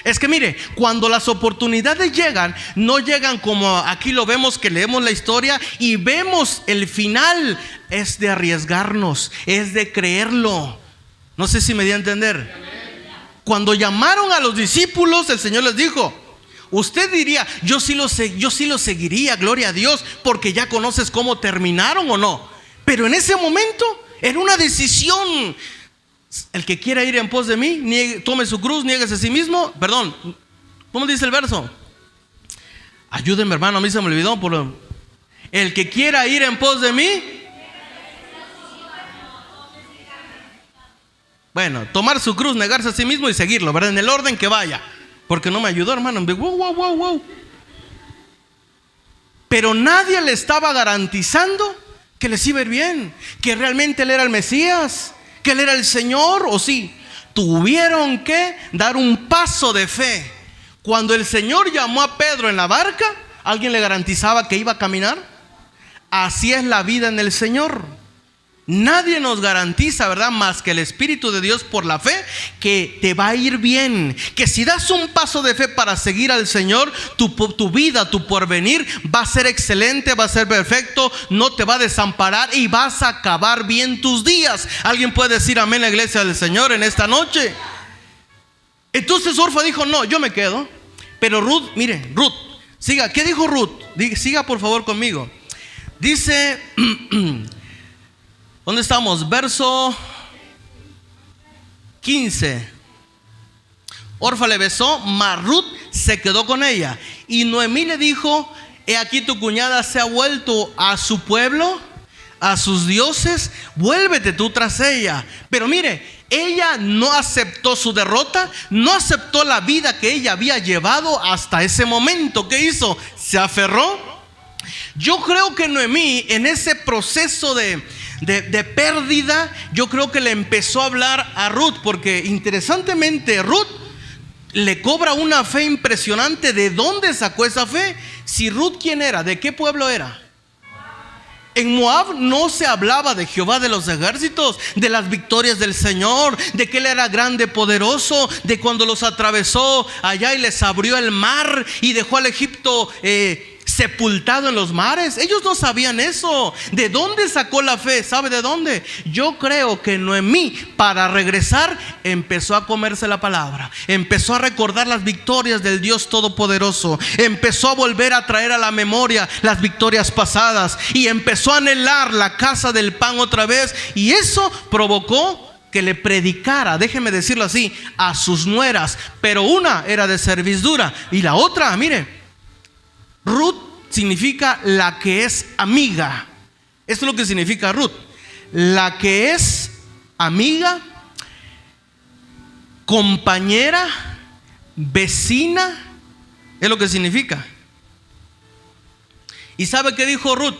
Es que mire, cuando las oportunidades llegan, no llegan como aquí lo vemos, que leemos la historia y vemos el final. Es de arriesgarnos, es de creerlo. No sé si me di a entender. Cuando llamaron a los discípulos, el Señor les dijo, usted diría, yo sí lo seguiría, gloria a Dios, porque ya conoces cómo terminaron o no. Pero en ese momento era una decisión. El que quiera ir en pos de mí, tome su cruz, niéguese a sí mismo. Perdón, ¿cómo dice el verso? Ayúdenme, hermano, a mí se me olvidó. El que quiera ir en pos de mí. Bueno, tomar su cruz, negarse a sí mismo y seguirlo, ¿verdad? En el orden que vaya. Porque no me ayudó, hermano. Wow. Pero nadie le estaba garantizando que les iba a ir bien, que realmente él era el Mesías, que él era el Señor. O sí, tuvieron que dar un paso de fe. Cuando el Señor llamó a Pedro en la barca, ¿alguien le garantizaba que iba a caminar? Así es la vida en el Señor. Nadie nos garantiza, ¿verdad?, más que el Espíritu de Dios por la fe, que te va a ir bien. Que si das un paso de fe para seguir al Señor, tu vida, tu porvenir va a ser excelente, va a ser perfecto, no te va a desamparar y vas a acabar bien tus días. ¿Alguien puede decir amén, la iglesia del Señor, en esta noche? Entonces Orfa dijo, no, yo me quedo. Pero Ruth, mire, Ruth, siga. ¿Qué dijo Ruth? Siga por favor conmigo. Dice... ¿Dónde estamos? Verso 15. Orfa le besó, mas Ruth se quedó con ella. Y Noemí le dijo, he aquí tu cuñada se ha vuelto a su pueblo, a sus dioses, vuélvete tú tras ella. Pero mire, ella no aceptó su derrota, no aceptó la vida que ella había llevado hasta ese momento. ¿Qué hizo? Se aferró. Yo creo que Noemí, en ese proceso de pérdida, yo creo que le empezó a hablar a Ruth, porque interesantemente Ruth le cobra una fe impresionante. ¿De dónde sacó esa fe? Si Ruth, ¿quién era? ¿De qué pueblo era? En Moab no se hablaba de Jehová de los ejércitos, de las victorias del Señor, de que Él era grande, poderoso, de cuando los atravesó allá y les abrió el mar y dejó al Egipto sepultado en los mares. Ellos no sabían eso. ¿De dónde sacó la fe? ¿Sabe de dónde? Yo creo que Noemí, para regresar, empezó a comerse la palabra, empezó a recordar las victorias del Dios Todopoderoso, empezó a volver a traer a la memoria las victorias pasadas y empezó a anhelar la casa del pan otra vez. Y eso provocó que le predicara, déjeme decirlo así, a sus nueras. Pero una era de cerviz dura y la otra, mire, Ruth significa la que es amiga. Esto es lo que significa Ruth. La que es amiga, compañera, vecina. Es lo que significa. ¿Y sabe qué dijo Ruth?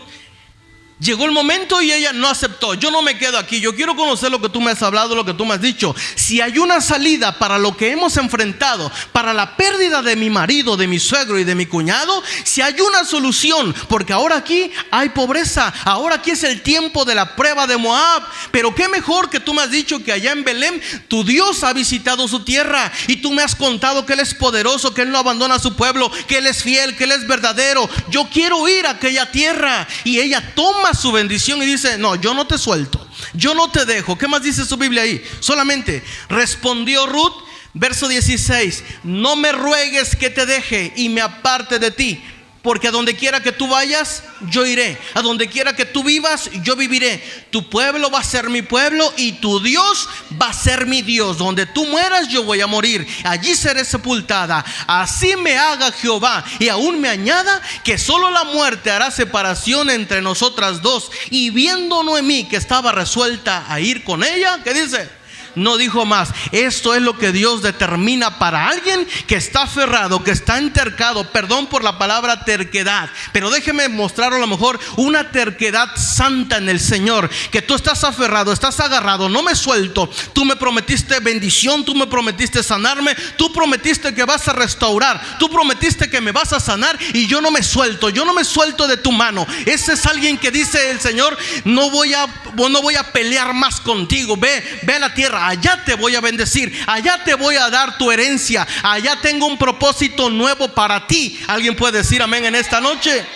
Llegó el momento y ella no aceptó. Yo no me quedo aquí, yo quiero conocer lo que tú me has hablado, lo que tú me has dicho. Si hay una salida para lo que hemos enfrentado, para la pérdida de mi marido, de mi suegro y de mi cuñado, si hay una solución, porque ahora aquí hay pobreza, ahora aquí es el tiempo de la prueba de Moab. Pero qué mejor que tú me has dicho que allá en Belén tu Dios ha visitado su tierra, y tú me has contado que Él es poderoso, que Él no abandona a su pueblo, que Él es fiel, que Él es verdadero. Yo quiero ir a aquella tierra. Y ella toma su bendición y dice: no, yo no te suelto, yo no te dejo. ¿Qué más dice su Biblia ahí? Solamente respondió Ruth, verso 16: no me ruegues que te deje y me aparte de ti, porque a donde quiera que tú vayas, yo iré. A donde quiera que tú vivas, yo viviré. Tu pueblo va a ser mi pueblo y tu Dios va a ser mi Dios. Donde tú mueras, yo voy a morir. Allí seré sepultada. Así me haga Jehová y aún me añada, que solo la muerte hará separación entre nosotras dos. Y viendo Noemí que estaba resuelta a ir con ella, ¿qué dice? No dijo más. Esto es lo que Dios determina para alguien que está aferrado, que está entercado. Perdón por la palabra terquedad, pero déjeme mostrar a lo mejor una terquedad santa en el Señor. Que tú estás aferrado, estás agarrado, no me suelto. Tú me prometiste bendición, tú me prometiste sanarme, tú prometiste que vas a restaurar, tú prometiste que me vas a sanar, y yo no me suelto, yo no me suelto de tu mano. Ese es alguien que dice el Señor: no voy a pelear más contigo. Ve a la tierra, allá te voy a bendecir, allá te voy a dar tu herencia, allá tengo un propósito nuevo para ti. ¿Alguien puede decir amén en esta noche?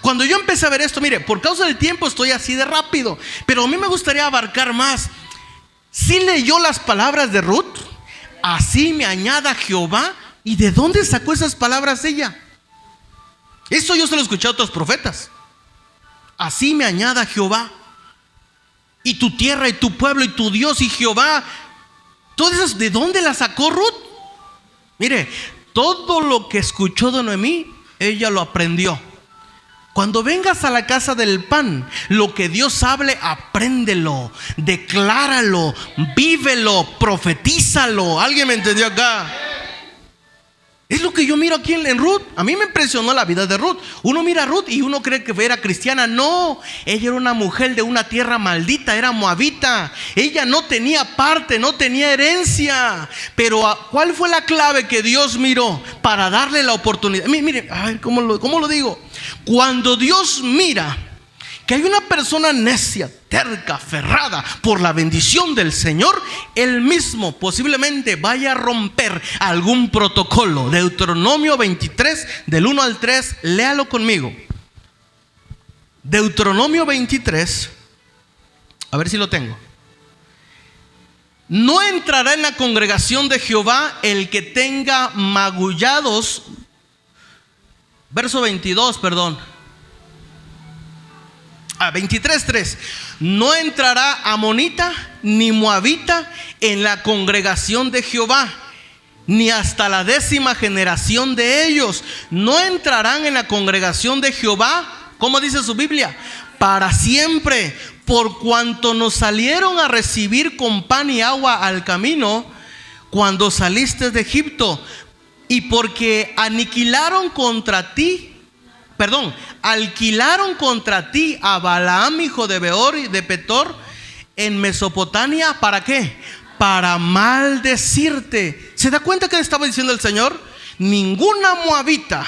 Cuando yo empecé a ver esto, mire, por causa del tiempo estoy así de rápido, pero a mí me gustaría abarcar más. ¿Sí leyó las palabras de Ruth? Así me añada Jehová. ¿Y de dónde sacó esas palabras ella? Eso yo se lo escuché a otros profetas. Así me añada Jehová, y tu tierra y tu pueblo y tu Dios y Jehová. Todas esas, ¿de dónde las sacó Ruth? Mire, todo lo que escuchó de Noemí, ella lo aprendió. Cuando vengas a la casa del pan, lo que Dios hable, apréndelo, decláralo, vívelo, profetízalo. ¿Alguien me entendió acá? Es lo que yo miro aquí en Ruth. A mí me impresionó la vida de Ruth. Uno mira a Ruth y uno cree que era cristiana. No, ella era una mujer de una tierra maldita, era moabita. Ella no tenía parte, no tenía herencia. Pero ¿cuál fue la clave que Dios miró para darle la oportunidad? Mire, ay, ¿cómo lo digo? Cuando Dios mira que hay una persona necia, terca, aferrada por la bendición del Señor, Él mismo posiblemente vaya a romper algún protocolo. Deuteronomio 23, del 1 al 3, léalo conmigo. Deuteronomio 23, a ver si lo tengo. No entrará en la congregación de Jehová el que tenga magullados. Verso 22, perdón. 23:3. No entrará amonita ni moabita en la congregación de Jehová, ni hasta la 10ª generación de ellos. No entrarán en la congregación de Jehová, ¿cómo dice su Biblia? Para siempre, por cuanto nos salieron a recibir con pan y agua al camino cuando saliste de Egipto, y porque alquilaron contra ti a Balaam, hijo de Beor y de Petor, en Mesopotamia. ¿Para qué? Para maldecirte. ¿Se da cuenta que le estaba diciendo el Señor? Ninguna moabita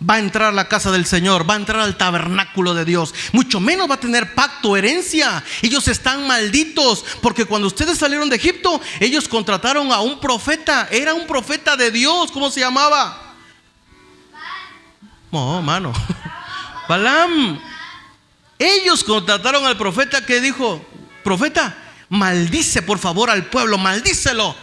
va a entrar a la casa del Señor, va a entrar al tabernáculo de Dios, mucho menos va a tener pacto, herencia. Ellos están malditos, porque cuando ustedes salieron de Egipto, ellos contrataron a un profeta. Era un profeta de Dios. ¿Cómo se llamaba? Mano, Balaam. Ellos contrataron al profeta que dijo: profeta, maldice por favor al pueblo, maldícelo.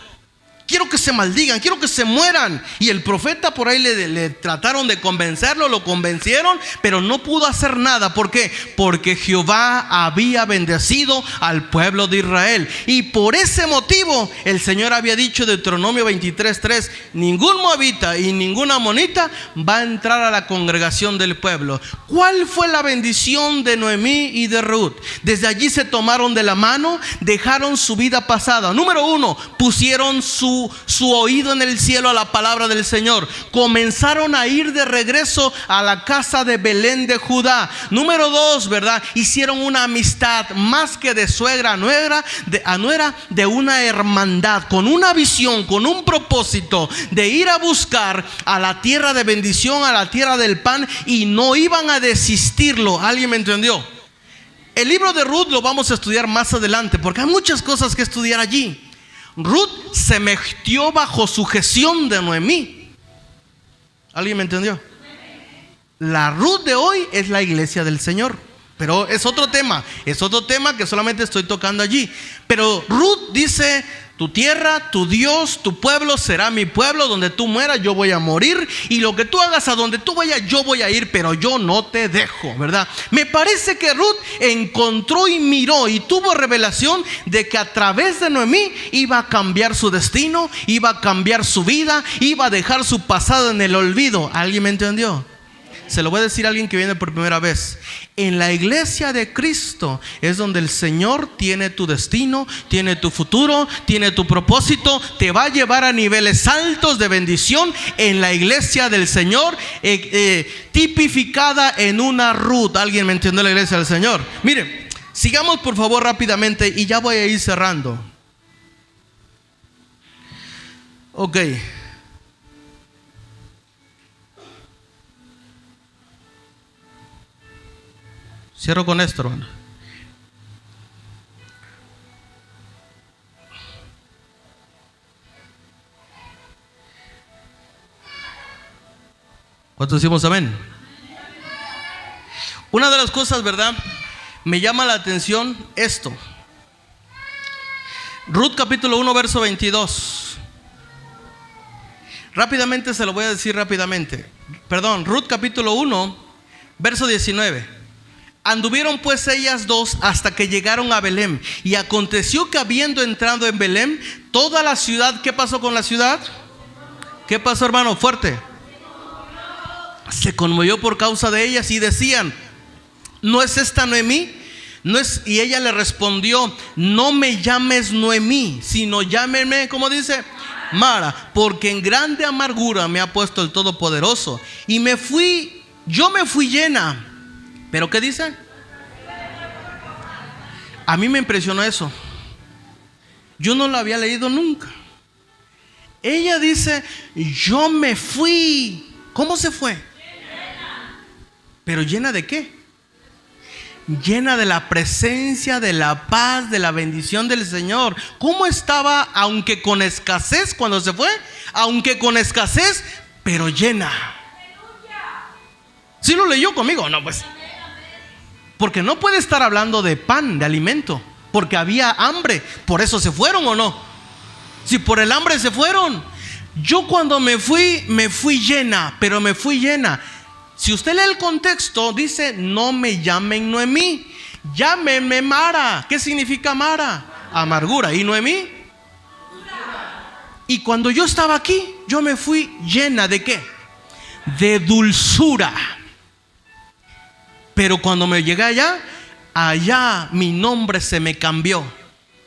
Quiero que se maldigan, quiero que se mueran. Y el profeta por ahí le trataron de convencerlo, lo convencieron, pero no pudo hacer nada. ¿Por qué? Porque Jehová había bendecido al pueblo de Israel. Y por ese motivo el Señor había dicho en Deuteronomio 23:3: ningún moabita y ninguna amonita va a entrar a la congregación del pueblo. ¿Cuál fue la bendición de Noemí y de Ruth? Desde allí se tomaron de la mano, dejaron su vida pasada. Número 1, pusieron su su oído en el cielo a la palabra del Señor. Comenzaron a ir de regreso a la casa de Belén de Judá. Número 2, ¿verdad? Hicieron una amistad más que de suegra a nuera, de una hermandad, con una visión, con un propósito de ir a buscar a la tierra de bendición, a la tierra del pan, y no iban a desistirlo. ¿Alguien me entendió? El libro de Ruth lo vamos a estudiar más adelante, porque hay muchas cosas que estudiar allí. Ruth se metió bajo sujeción de Noemí. ¿Alguien me entendió? La Ruth de hoy es la iglesia del Señor, pero es otro tema que solamente estoy tocando allí. Pero Ruth dice: tu tierra, tu Dios, tu pueblo será mi pueblo. Donde tú mueras yo voy a morir, y lo que tú hagas, a donde tú vayas yo voy a ir, pero yo no te dejo, ¿verdad? Me parece que Ruth encontró y miró y tuvo revelación de que a través de Noemí iba a cambiar su destino, iba a cambiar su vida, iba a dejar su pasado en el olvido. ¿Alguien me entendió? Se lo voy a decir a alguien que viene por primera vez. En la iglesia de Cristo es donde el Señor tiene tu destino, tiene tu futuro, tiene tu propósito. Te va a llevar a niveles altos de bendición en la iglesia del Señor, tipificada en una Ruth. ¿Alguien me entendió? La iglesia del Señor. Miren, sigamos por favor rápidamente y ya voy a ir cerrando. Ok. Cierro con esto, hermano. ¿Cuántos decimos amén? Una de las cosas, ¿verdad? Me llama la atención esto. Ruth capítulo 1 verso 22. Rápidamente se lo voy a decir rápidamente. Perdón, Ruth capítulo 1 verso 19. Anduvieron pues ellas dos hasta que llegaron a Belén. Y aconteció que habiendo entrado en Belén, toda la ciudad, ¿qué pasó con la ciudad? ¿Qué pasó, hermano? Fuerte. Se conmovió por causa de ellas y decían: ¿no es esta Noemí? No es. Y ella le respondió: no me llames Noemí, sino llámeme, ¿cómo dice? Mara, porque en grande amargura me ha puesto el Todopoderoso. Y yo me fui llena. ¿Pero qué dice? A mí me impresionó eso. Yo no lo había leído nunca. Ella dice: yo me fui. ¿Cómo se fue? ¿Pero llena de qué? Llena de la presencia, de la paz, de la bendición del Señor. ¿Cómo estaba? Aunque con escasez cuando se fue. Aunque con escasez, pero llena. ¿Sí lo leyó conmigo? No, pues. Porque no puede estar hablando de pan, de alimento, porque había hambre. ¿Por eso se fueron o no? Si por el hambre se fueron. Yo cuando me fui llena, pero me fui llena. Si usted lee el contexto, dice: no me llamen Noemí, llámenme Mara. ¿Qué significa Mara? Amargura. ¿Y Noemí? Y cuando yo estaba aquí, yo me fui llena ¿de qué? De dulzura. Pero cuando me llegué allá mi nombre se me cambió.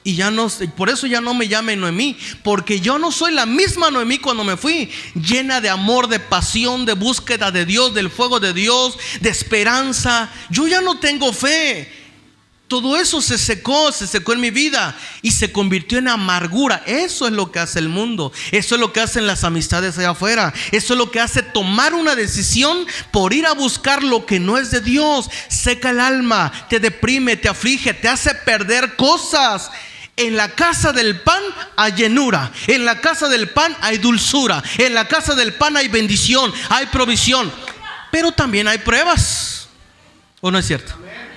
Y ya no, por eso ya no me llamen Noemí, porque yo no soy la misma Noemí cuando me fui, llena de amor, de pasión, de búsqueda de Dios, del fuego de Dios, de esperanza. Yo ya no tengo fe. Todo eso se secó en mi vida y se convirtió en amargura. Eso es lo que hace el mundo. Eso es lo que hacen las amistades allá afuera. Eso es lo que hace tomar una decisión por ir a buscar lo que no es de Dios. Seca el alma, te deprime, te aflige, te hace perder cosas. En la casa del pan hay llenura. En la casa del pan hay dulzura. En la casa del pan hay bendición, hay provisión. Pero también hay pruebas. ¿O no es cierto?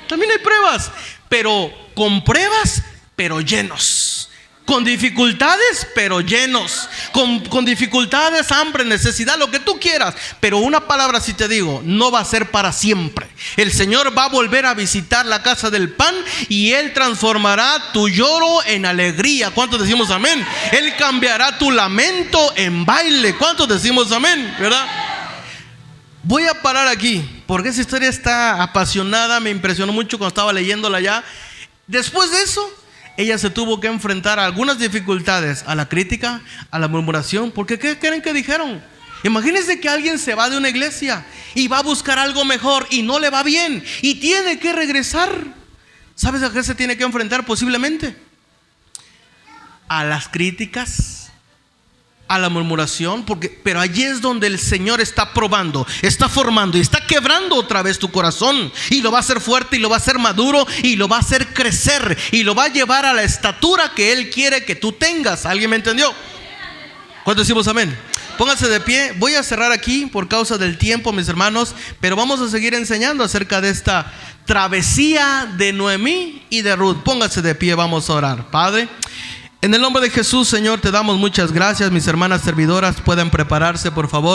También hay pruebas. Pero con pruebas, pero llenos. Con dificultades, pero llenos. Con dificultades, hambre, necesidad, lo que tú quieras. Pero una palabra sí te digo: no va a ser para siempre. El Señor va a volver a visitar la casa del pan y Él transformará tu lloro en alegría. ¿Cuántos decimos amén? Él cambiará tu lamento en baile. ¿Cuántos decimos amén? ¿Verdad? Voy a parar aquí porque esa historia está apasionada. Me impresionó mucho cuando estaba leyéndola ya. Después de eso, ella se tuvo que enfrentar a algunas dificultades, a la crítica, a la murmuración, porque ¿qué creen que dijeron? Imagínense que alguien se va de una iglesia y va a buscar algo mejor y no le va bien y tiene que regresar. ¿Sabes a qué se tiene que enfrentar posiblemente? A las críticas, a la murmuración, pero allí es donde el Señor está probando, está formando y está quebrando otra vez tu corazón, y lo va a hacer fuerte y lo va a hacer maduro y lo va a hacer crecer y lo va a llevar a la estatura que Él quiere que tú tengas. ¿Alguien me entendió? ¿Cuánto decimos amén? Pónganse de pie. Voy a cerrar aquí por causa del tiempo, mis hermanos, pero vamos a seguir enseñando acerca de esta travesía de Noemí y de Ruth. Pónganse de pie, vamos a orar. Padre, en el nombre de Jesús, Señor, te damos muchas gracias. Mis hermanas servidoras pueden prepararse, por favor.